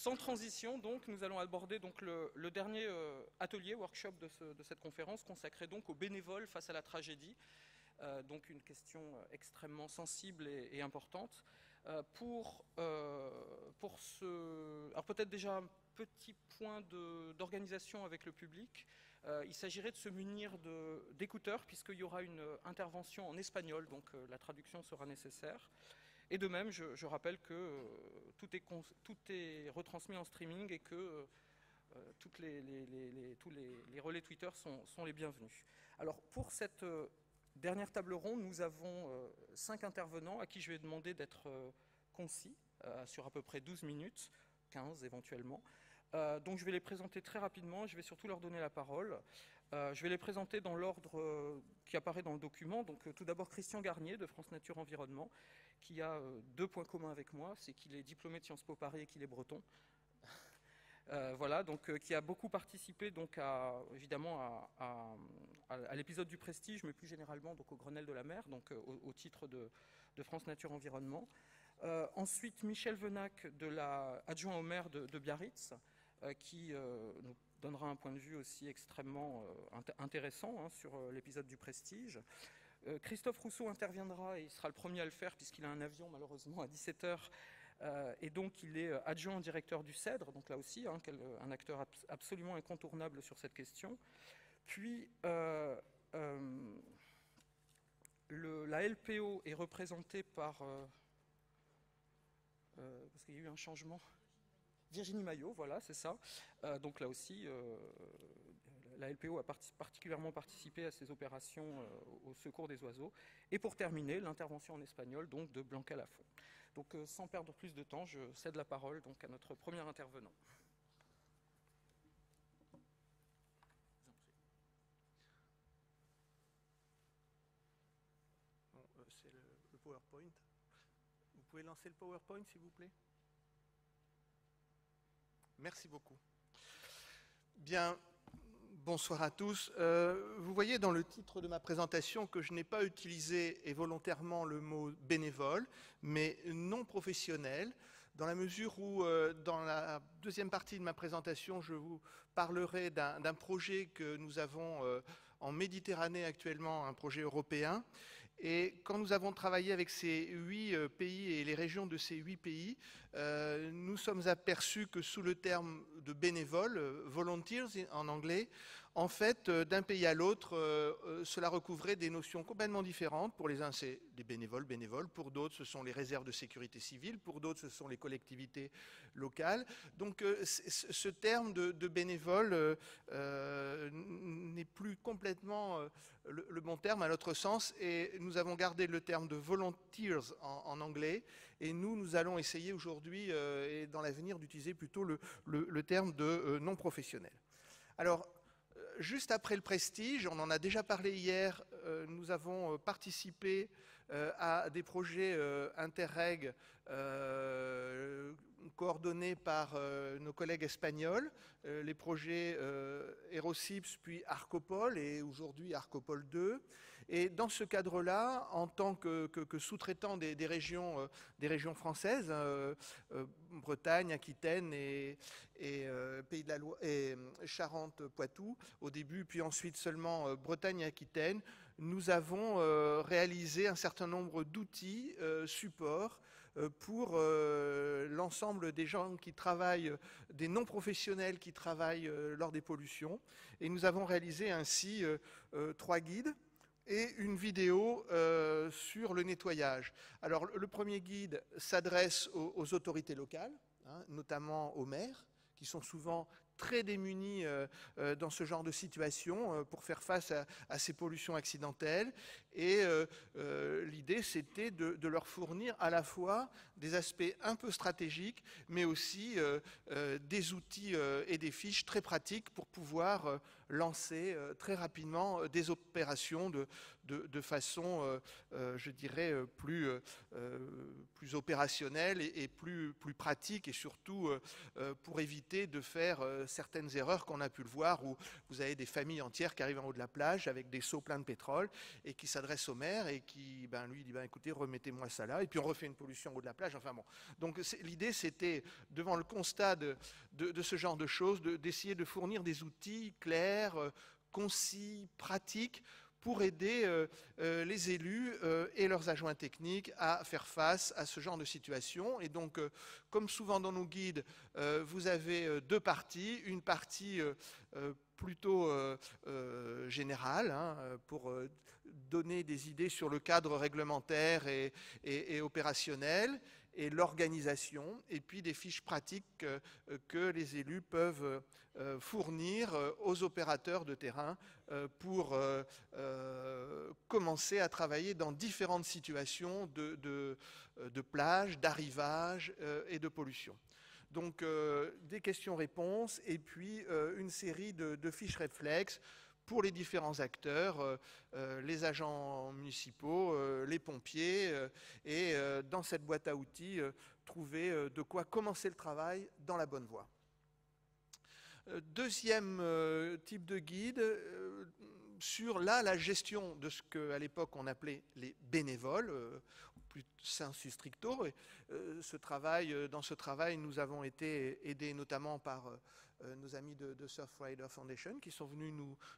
Sans transition, donc, nous allons aborder donc, le dernier atelier, workshop de cette conférence, consacré donc aux bénévoles face à la tragédie. Donc une question extrêmement sensible et importante. Alors peut-être déjà un petit point d'organisation avec le public. Il s'agirait de se munir d'écouteurs, puisqu'il y aura une intervention en espagnol, donc la traduction sera nécessaire. Et de même, je rappelle que tout est retransmis en streaming et que tous les relais Twitter sont les bienvenus. Alors pour cette dernière table ronde, nous avons 5 intervenants à qui je vais demander d'être concis, sur à peu près 12 minutes, 15 éventuellement. Donc je vais les présenter très rapidement, je vais surtout leur donner la parole. Je vais les présenter dans l'ordre qui apparaît dans le document. Donc tout d'abord Christian Garnier de France Nature Environnement, qui a 2 points communs avec moi, c'est qu'il est diplômé de Sciences Po Paris et qu'il est breton. Voilà, donc qui a beaucoup participé donc évidemment à l'épisode du Prestige, mais plus généralement donc au Grenelle de la mer, donc au titre de France Nature Environnement. Ensuite, Michel Venac, adjoint au maire de Biarritz, qui nous donnera un point de vue aussi extrêmement intéressant sur l'épisode du Prestige. Christophe Rousseau interviendra et il sera le premier à le faire puisqu'il a un avion malheureusement à 17h. Et donc il est adjoint directeur du CEDRE, donc là aussi un acteur absolument incontournable sur cette question. Puis la LPO est représentée par... parce qu'il y a eu un changement... Virginie Maillot, voilà, c'est ça. Donc là aussi, la LPO a particulièrement participé à ces opérations au secours des oiseaux. Et pour terminer, l'intervention en espagnol donc, de Blanca Lafont. Donc sans perdre plus de temps, je cède la parole donc, à notre premier intervenant. Bon, c'est le PowerPoint. Vous pouvez lancer le PowerPoint, s'il vous plaît ? Merci beaucoup. Bien, bonsoir à tous. Vous voyez dans le titre de ma présentation que je n'ai pas utilisé et volontairement le mot bénévole, mais non professionnel, dans la mesure où, dans la deuxième partie de ma présentation, je vous parlerai d'un projet que nous avons en Méditerranée actuellement, un projet européen. Et quand nous avons travaillé avec ces 8 pays et les régions de ces 8 pays, nous sommes aperçus que sous le terme de bénévole, volunteers en anglais, en fait, d'un pays à l'autre, cela recouvrait des notions complètement différentes. Pour les uns, c'est des bénévoles. Pour d'autres, ce sont les réserves de sécurité civile. Pour d'autres, ce sont les collectivités locales. Donc, ce terme de bénévole n'est plus complètement le bon terme à notre sens. Et nous avons gardé le terme de volunteers en anglais. Et nous allons essayer aujourd'hui et dans l'avenir d'utiliser plutôt le terme de non professionnel. Alors, juste après le Prestige, on en a déjà parlé hier, nous avons participé à des projets Interreg coordonnés par nos collègues espagnols, les projets Erosips puis Arcopol et aujourd'hui Arcopol 2. Et dans ce cadre-là, en tant que sous-traitant des régions françaises, Bretagne, Aquitaine et Pays de la Loire et Charente-Poitou au début, puis ensuite seulement Bretagne et Aquitaine, nous avons réalisé un certain nombre d'outils supports pour l'ensemble des gens qui travaillent, des non-professionnels qui travaillent lors des pollutions. Et nous avons réalisé ainsi 3 guides et une vidéo sur le nettoyage. Alors le premier guide s'adresse aux autorités locales, notamment aux maires, qui sont souvent très démunis dans ce genre de situation pour faire face à ces pollutions accidentelles. Et l'idée, c'était de leur fournir à la fois des aspects un peu stratégiques, mais aussi des outils et des fiches très pratiques pour pouvoir lancer très rapidement des opérations de façon, je dirais, plus opérationnelle et plus pratique, et surtout pour éviter de faire certaines erreurs qu'on a pu le voir, où vous avez des familles entières qui arrivent en haut de la plage avec des seaux pleins de pétrole et qui s'adressent au maire et qui, lui dit, écoutez, remettez-moi ça là, et puis on refait une pollution en haut de la plage. Enfin bon. Donc l'idée, c'était, devant le constat de ce genre de choses, d'essayer de fournir des outils clairs, concis, pratiques, pour aider les élus et leurs adjoints techniques à faire face à ce genre de situation. Et donc, comme souvent dans nos guides, vous avez deux parties. Une partie plutôt générale, pour donner des idées sur le cadre réglementaire et opérationnel, et l'organisation, et puis des fiches pratiques que les élus peuvent fournir aux opérateurs de terrain pour commencer à travailler dans différentes situations de plage, d'arrivage et de pollution. Donc des questions-réponses, et puis une série de fiches réflexes pour les différents acteurs, les agents municipaux, les pompiers, et dans cette boîte à outils, trouver de quoi commencer le travail dans la bonne voie. Deuxième type de guide, sur la gestion de ce qu'à l'époque on appelait les bénévoles, plus sensu stricto. Et, dans ce travail, nous avons été aidés notamment par nos amis de Surfrider Foundation, qui sont venus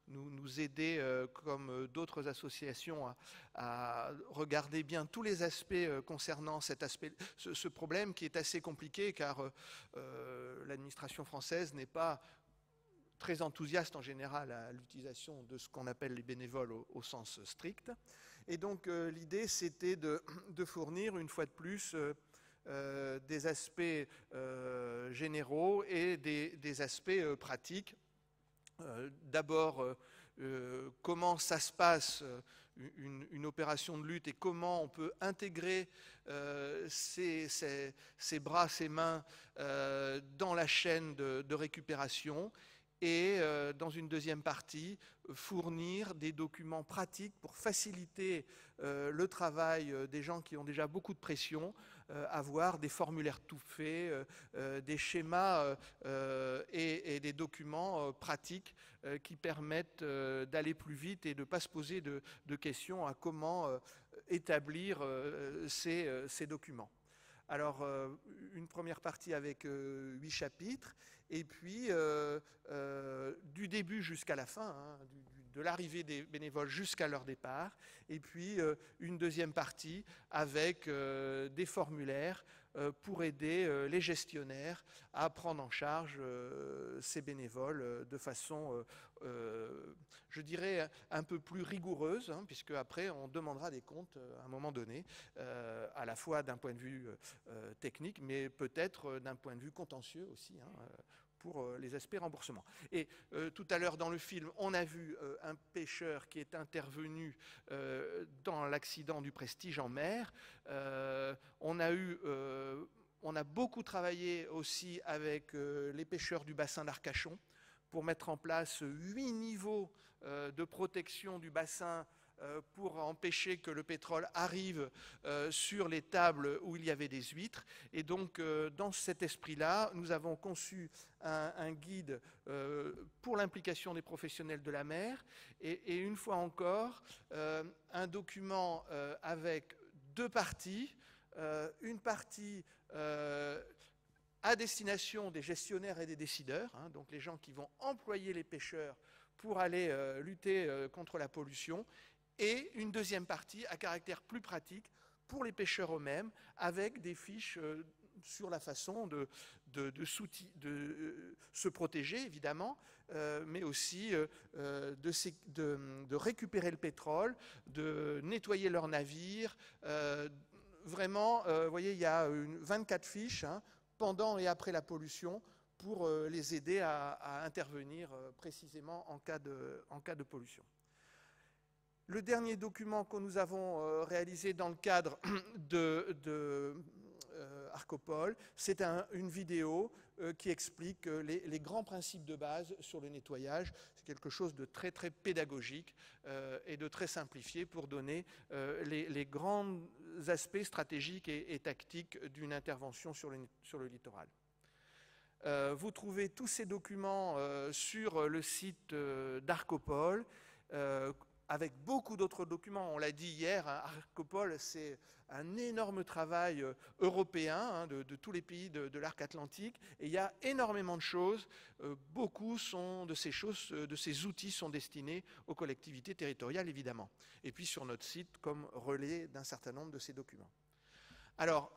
nous aider, comme d'autres associations, à regarder bien tous les aspects concernant ce problème qui est assez compliqué, car l'administration française n'est pas très enthousiaste en général à l'utilisation de ce qu'on appelle les bénévoles au sens strict. Et donc l'idée, c'était de fournir une fois de plus des aspects généraux et des aspects pratiques. D'abord, comment ça se passe, une opération de lutte, et comment on peut intégrer ses bras, ses mains dans la chaîne de récupération. Et dans une deuxième partie, fournir des documents pratiques pour faciliter le travail des gens qui ont déjà beaucoup de pression, avoir des formulaires tout faits, des schémas et des documents pratiques qui permettent d'aller plus vite et de ne pas se poser de questions à comment établir ces documents. Alors, une première partie avec 8 chapitres, et puis du début jusqu'à la fin, de l'arrivée des bénévoles jusqu'à leur départ, et puis une deuxième partie avec des formulaires pour aider les gestionnaires à prendre en charge ces bénévoles de façon, je dirais, un peu plus rigoureuse, puisque après on demandera des comptes à un moment donné, à la fois d'un point de vue technique, mais peut-être d'un point de vue contentieux aussi, pour les aspects remboursement. Et tout à l'heure dans le film, on a vu un pêcheur qui est intervenu dans l'accident du Prestige en mer. On a beaucoup travaillé aussi avec les pêcheurs du bassin d'Arcachon pour mettre en place 8 niveaux de protection du bassin pour empêcher que le pétrole arrive sur les tables où il y avait des huîtres. Et donc, dans cet esprit-là, nous avons conçu un guide pour l'implication des professionnels de la mer, et une fois encore, un document avec deux parties. Une partie à destination des gestionnaires et des décideurs, donc les gens qui vont employer les pêcheurs pour aller lutter contre la pollution, et une deuxième partie à caractère plus pratique pour les pêcheurs eux-mêmes, avec des fiches sur la façon de se protéger, évidemment, mais aussi de récupérer le pétrole, de nettoyer leurs navires. Vraiment, vous voyez, il y a 24 fiches pendant et après la pollution pour les aider à intervenir précisément en cas de pollution. Le dernier document que nous avons réalisé dans le cadre Arcopol. C'est une vidéo qui explique les grands principes de base sur le nettoyage. C'est quelque chose de très très pédagogique et de très simplifié pour donner les grands aspects stratégiques et tactiques d'une intervention sur le littoral. Vous trouvez tous ces documents sur le site d'Arcopol, avec beaucoup d'autres documents. On l'a dit hier, hein, Arcopol, c'est un énorme travail européen hein, de tous les pays de l'arc atlantique. Et il y a énormément de choses. Beaucoup de ces outils sont destinés aux collectivités territoriales, évidemment. Et puis sur notre site, comme relais d'un certain nombre de ces documents. Alors,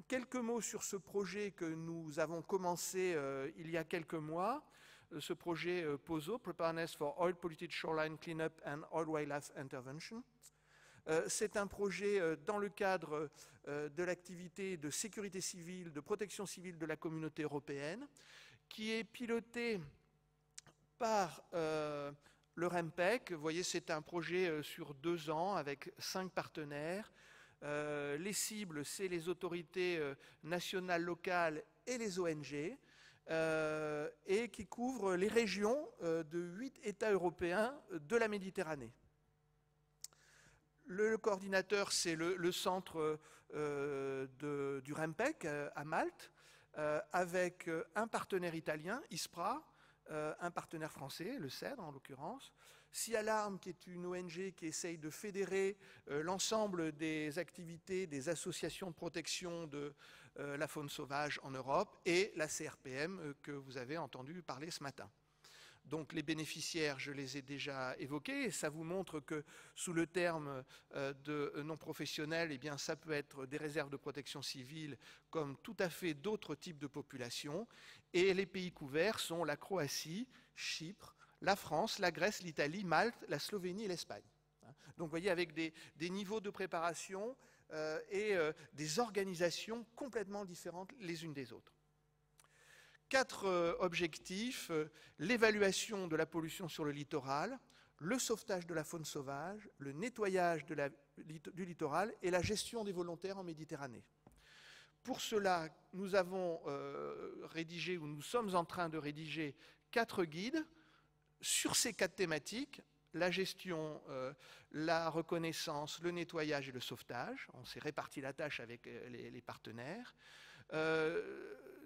quelques mots sur ce projet que nous avons commencé il y a quelques mois. Ce projet POSO, Preparedness for Oil Polluted Shoreline Cleanup and Oil Wildlife Intervention. C'est un projet dans le cadre de l'activité de sécurité civile, de protection civile de la communauté européenne, qui est piloté par le REMPEC. Vous voyez, c'est un projet sur 2 ans avec 5 partenaires. Les cibles, c'est les autorités nationales, locales et les ONG. Et qui couvre les régions de 8 États européens de la Méditerranée. Le coordinateur, c'est le centre du REMPEC à Malte, avec un partenaire italien, ISPRA, un partenaire français, le CEDRE en l'occurrence, Sea Alarm, qui est une ONG qui essaye de fédérer l'ensemble des activités des associations de protection de la faune sauvage en Europe, et la CRPM que vous avez entendu parler ce matin. Donc les bénéficiaires, je les ai déjà évoqués, et ça vous montre que sous le terme de non professionnel, eh bien, ça peut être des réserves de protection civile comme tout à fait d'autres types de populations. Et les pays couverts sont la Croatie, Chypre, la France, la Grèce, l'Italie, Malte, la Slovénie et l'Espagne. Donc vous voyez, avec des niveaux de préparation et des organisations complètement différentes les unes des autres. 4 objectifs, l'évaluation de la pollution sur le littoral, le sauvetage de la faune sauvage, le nettoyage du littoral et la gestion des volontaires en Méditerranée. Pour cela, nous avons rédigé, ou nous sommes en train de rédiger 4 guides sur ces 4 thématiques: la gestion, la reconnaissance, le nettoyage et le sauvetage. On s'est réparti la tâche avec les partenaires.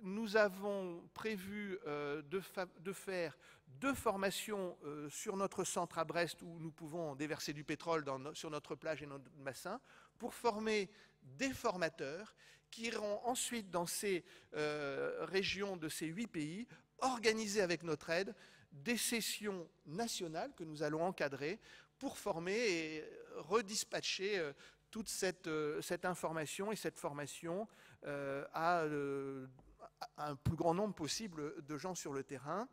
Nous avons prévu de faire 2 formations sur notre centre à Brest, où nous pouvons déverser du pétrole sur notre plage et notre bassin, pour former des formateurs qui iront ensuite dans ces régions de ces 8 pays, organiser avec notre aide des sessions nationales que nous allons encadrer pour former et redispatcher toute cette information et cette formation à un plus grand nombre possible de gens sur le terrain.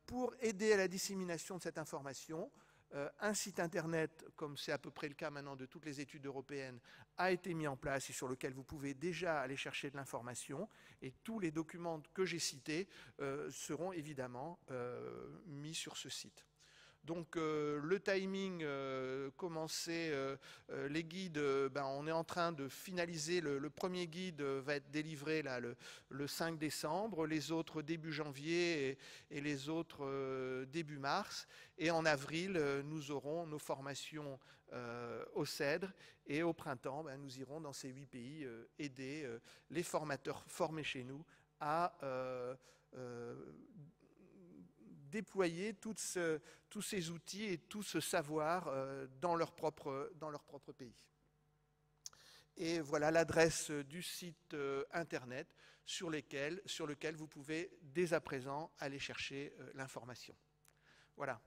Pour aider à la dissémination de cette information, un site internet, comme c'est à peu près le cas maintenant de toutes les études européennes, a été mis en place et sur lequel vous pouvez déjà aller chercher de l'information. Et tous les documents que j'ai cités seront évidemment mis sur ce site. Donc le timing commencé, les guides, on est en train de finaliser. Le premier guide va être délivré là, le 5 décembre, les autres début janvier et les autres début mars. Et en avril, nous aurons nos formations au CEDRE, et au printemps, nous irons dans ces 8 pays aider les formateurs formés chez nous à déployer tous ces outils et tout ce savoir dans leur propre pays. Et voilà l'adresse du site internet sur lequel vous pouvez dès à présent aller chercher l'information. Voilà.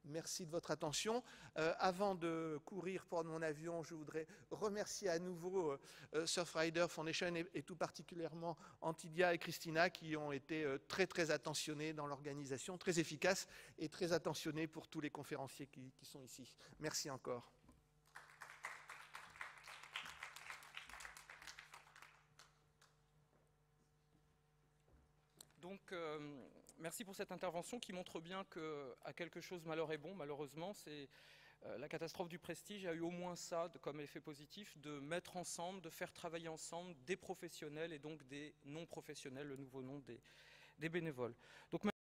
Merci de votre attention. Avant de courir pour mon avion, je voudrais remercier à nouveau Surfrider Foundation et tout particulièrement Antidia et Christina, qui ont été très très attentionnés dans l'organisation, très efficaces et très attentionnés pour tous les conférenciers qui sont ici. Merci encore. Donc, merci pour cette intervention qui montre bien qu'à quelque chose malheur est bon, malheureusement. C'est La catastrophe du Prestige a eu au moins ça comme effet positif, de mettre ensemble, de faire travailler ensemble des professionnels et donc des non-professionnels, le nouveau nom des bénévoles. Donc,